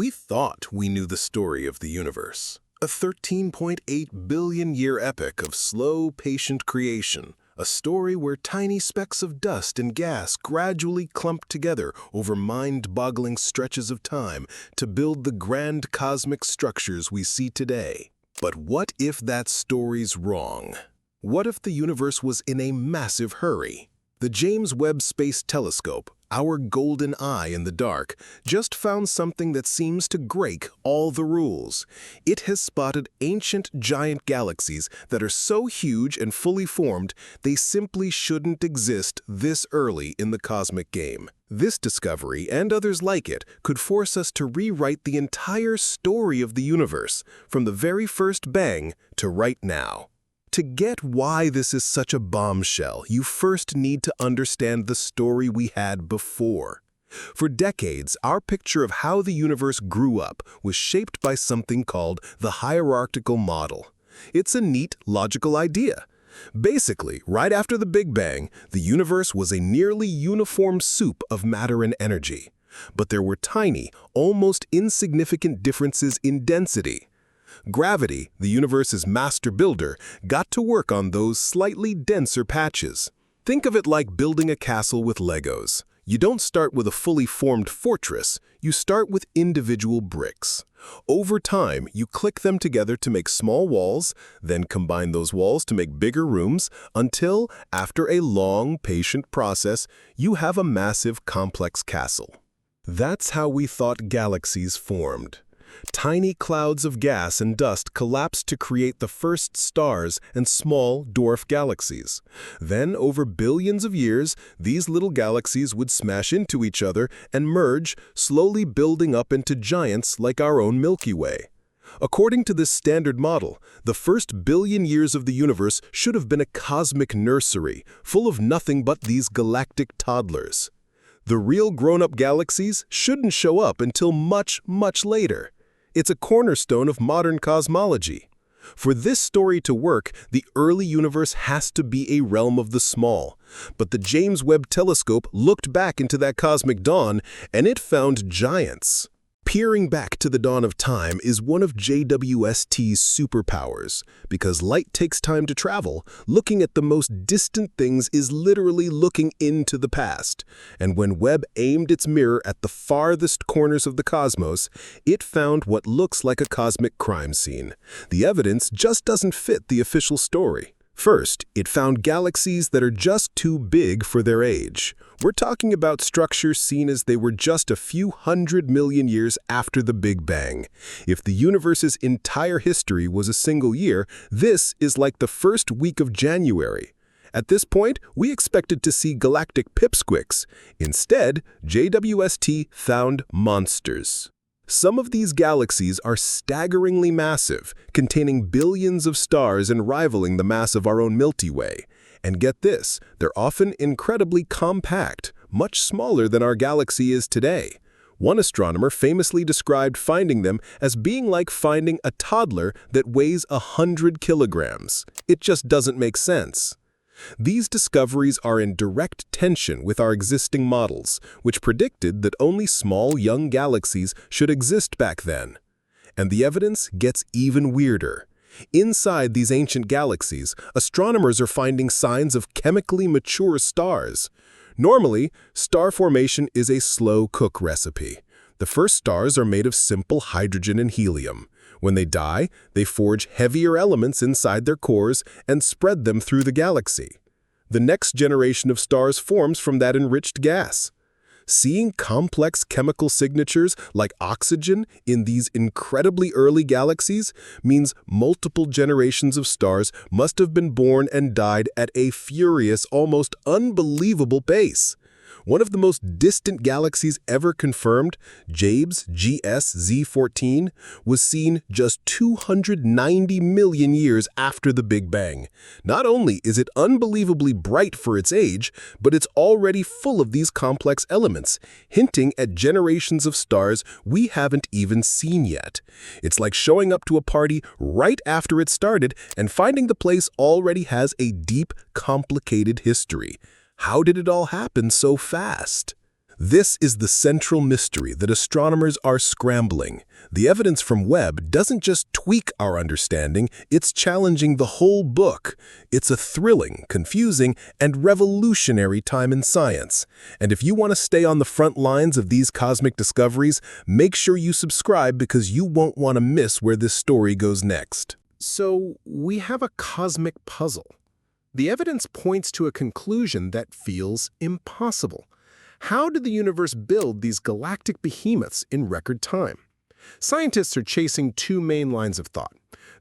We thought we knew the story of the universe, a 13.8 billion-year epic of slow, patient creation, a story where tiny specks of dust and gas gradually clumped together over mind-boggling stretches of time to build the grand cosmic structures we see today. But what if that story's wrong? What if the universe was in a massive hurry? The James Webb Space Telescope, our golden eye in the dark, just found something that seems to break all the rules. It has spotted ancient giant galaxies that are so huge and fully formed they simply shouldn't exist this early in the cosmic game. This discovery, and others like it, could force us to rewrite the entire story of the universe, from the very first bang to right now. To get why this is such a bombshell, you first need to understand the story we had before. For decades, our picture of how the universe grew up was shaped by something called the hierarchical model. It's a neat, logical idea. Basically, right after the Big Bang, the universe was a nearly uniform soup of matter and energy. But there were tiny, almost insignificant differences in density. Gravity, the universe's master builder, got to work on those slightly denser patches. Think of it like building a castle with Legos. You don't start with a fully formed fortress, you start with individual bricks. Over time, you click them together to make small walls, then combine those walls to make bigger rooms, until, after a long, patient process, you have a massive, complex castle. That's how we thought galaxies formed. Tiny clouds of gas and dust collapsed to create the first stars and small dwarf galaxies. Then, over billions of years, these little galaxies would smash into each other and merge, slowly building up into giants like our own Milky Way. According to this standard model, the first billion years of the universe should have been a cosmic nursery, full of nothing but these galactic toddlers. The real grown-up galaxies shouldn't show up until much, much later. It's a cornerstone of modern cosmology. For this story to work, the early universe has to be a realm of the small. But the James Webb Telescope looked back into that cosmic dawn, and it found giants. Peering back to the dawn of time is one of JWST's superpowers. Because light takes time to travel, looking at the most distant things is literally looking into the past. And when Webb aimed its mirror at the farthest corners of the cosmos, it found what looks like a cosmic crime scene. The evidence just doesn't fit the official story. First, it found galaxies that are just too big for their age. We're talking about structures seen as they were just a few 100 million years after the Big Bang. If the universe's entire history was a single year, this is like the first week of January. At this point, we expected to see galactic pipsqueaks. Instead, JWST found monsters. Some of these galaxies are staggeringly massive, containing billions of stars and rivaling the mass of our own Milky Way. And get this, they're often incredibly compact, much smaller than our galaxy is today. One astronomer famously described finding them as being like finding a toddler that weighs 100 kilograms. It just doesn't make sense. These discoveries are in direct tension with our existing models, which predicted that only small, young galaxies should exist back then. And the evidence gets even weirder. Inside these ancient galaxies, astronomers are finding signs of chemically mature stars. Normally, star formation is a slow cook recipe. The first stars are made of simple hydrogen and helium. When they die, they forge heavier elements inside their cores and spread them through the galaxy. The next generation of stars forms from that enriched gas. Seeing complex chemical signatures like oxygen in these incredibly early galaxies means multiple generations of stars must have been born and died at a furious, almost unbelievable pace. One of the most distant galaxies ever confirmed, James GS-Z14, was seen just 290 million years after the Big Bang. Not only is it unbelievably bright for its age, but it's already full of these complex elements, hinting at generations of stars we haven't even seen yet. It's like showing up to a party right after it started and finding the place already has a deep, complicated history. How did it all happen so fast? This is the central mystery that astronomers are scrambling. The evidence from Webb doesn't just tweak our understanding, it's challenging the whole book. It's a thrilling, confusing, and revolutionary time in science. And if you want to stay on the front lines of these cosmic discoveries, make sure you subscribe because you won't want to miss where this story goes next. So, we have a cosmic puzzle. The evidence points to a conclusion that feels impossible. How did the universe build these galactic behemoths in record time? Scientists are chasing two main lines of thought.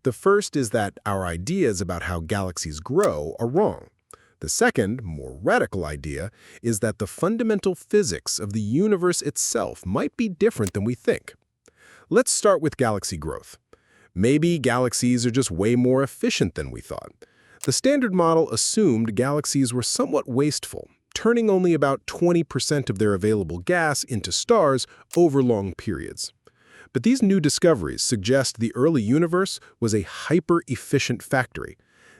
The first is that our ideas about how galaxies grow are wrong. The second, more radical idea, is that the fundamental physics of the universe itself might be different than we think. Let's start with galaxy growth. Maybe galaxies are just way more efficient than we thought. The standard model assumed galaxies were somewhat wasteful, turning only about 20% of their available gas into stars over long periods. But these new discoveries suggest the early universe was a hyper-efficient factory.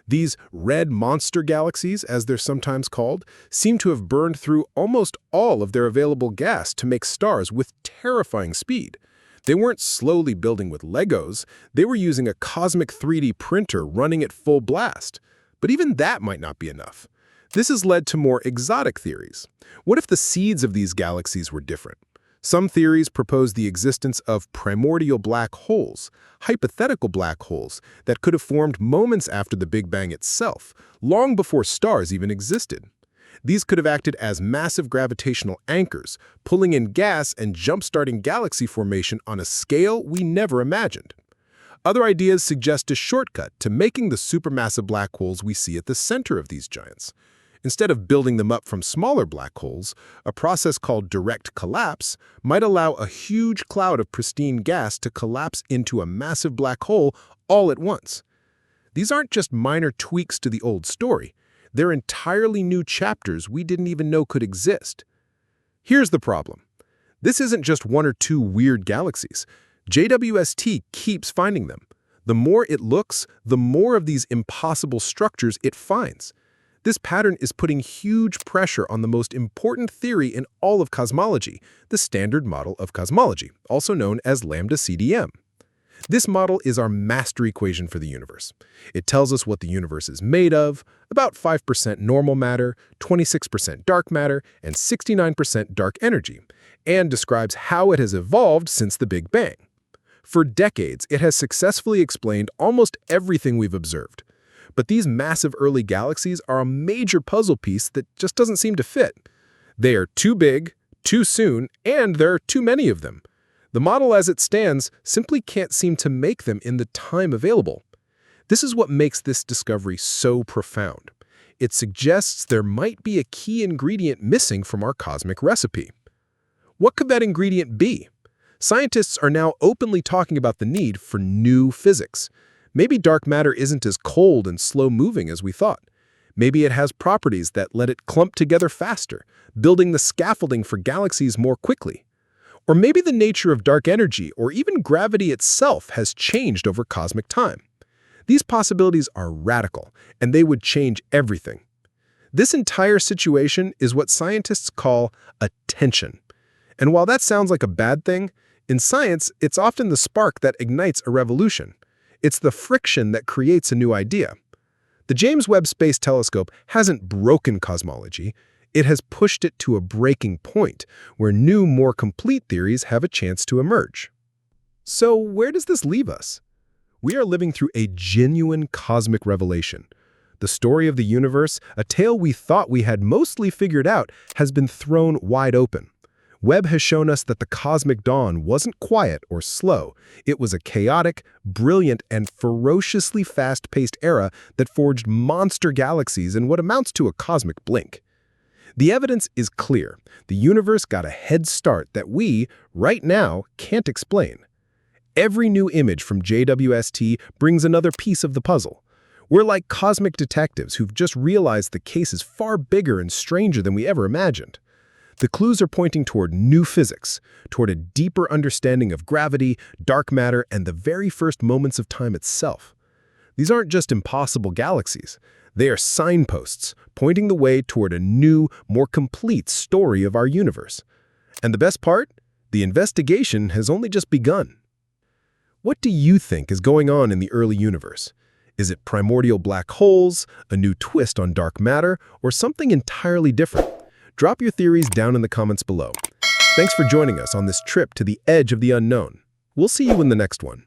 These red monster galaxies, as they're sometimes called, seem to have burned through almost all of their available gas to make stars with terrifying speed. They weren't slowly building with Legos, they were using a cosmic 3D printer running at full blast. But even that might not be enough. This has led to more exotic theories. What if the seeds of these galaxies were different? Some theories propose the existence of primordial black holes, hypothetical black holes, that could have formed moments after the Big Bang itself, long before stars even existed. These could have acted as massive gravitational anchors, pulling in gas and jump-starting galaxy formation on a scale we never imagined. Other ideas suggest a shortcut to making the supermassive black holes we see at the center of these giants. Instead of building them up from smaller black holes, a process called direct collapse might allow a huge cloud of pristine gas to collapse into a massive black hole all at once. These aren't just minor tweaks to the old story. They're entirely new chapters we didn't even know could exist. Here's the problem. This isn't just one or two weird galaxies. JWST keeps finding them. The more it looks, the more of these impossible structures it finds. This pattern is putting huge pressure on the most important theory in all of cosmology, the Standard Model of Cosmology, also known as lambda CDM. This model is our master equation for the universe. It tells us what the universe is made of, about 5% normal matter, 26% dark matter, and 69% dark energy, and describes how it has evolved since the Big Bang. For decades, it has successfully explained almost everything we've observed. But these massive early galaxies are a major puzzle piece that just doesn't seem to fit. They are too big, too soon, and there are too many of them. The model as it stands simply can't seem to make them in the time available. This is what makes this discovery so profound. It suggests there might be a key ingredient missing from our cosmic recipe. What could that ingredient be? Scientists are now openly talking about the need for new physics. Maybe dark matter isn't as cold and slow-moving as we thought. Maybe it has properties that let it clump together faster, building the scaffolding for galaxies more quickly. Or maybe the nature of dark energy or even gravity itself has changed over cosmic time. These possibilities are radical, and they would change everything. This entire situation is what scientists call a tension. And while that sounds like a bad thing, in science, it's often the spark that ignites a revolution. It's the friction that creates a new idea. The James Webb Space Telescope hasn't broken cosmology. It has pushed it to a breaking point where new, more complete theories have a chance to emerge. So where does this leave us? We are living through a genuine cosmic revelation. The story of the universe, a tale we thought we had mostly figured out, has been thrown wide open. Webb has shown us that the cosmic dawn wasn't quiet or slow. It was a chaotic, brilliant, and ferociously fast-paced era that forged monster galaxies in what amounts to a cosmic blink. The evidence is clear. The universe got a head start that we, right now, can't explain. Every new image from JWST brings another piece of the puzzle. We're like cosmic detectives who've just realized the case is far bigger and stranger than we ever imagined. The clues are pointing toward new physics, toward a deeper understanding of gravity, dark matter, and the very first moments of time itself. These aren't just impossible galaxies. They are signposts, pointing the way toward a new, more complete story of our universe. And the best part? The investigation has only just begun. What do you think is going on in the early universe? Is it primordial black holes, a new twist on dark matter, or something entirely different? Drop your theories down in the comments below. Thanks for joining us on this trip to the edge of the unknown. We'll see you in the next one.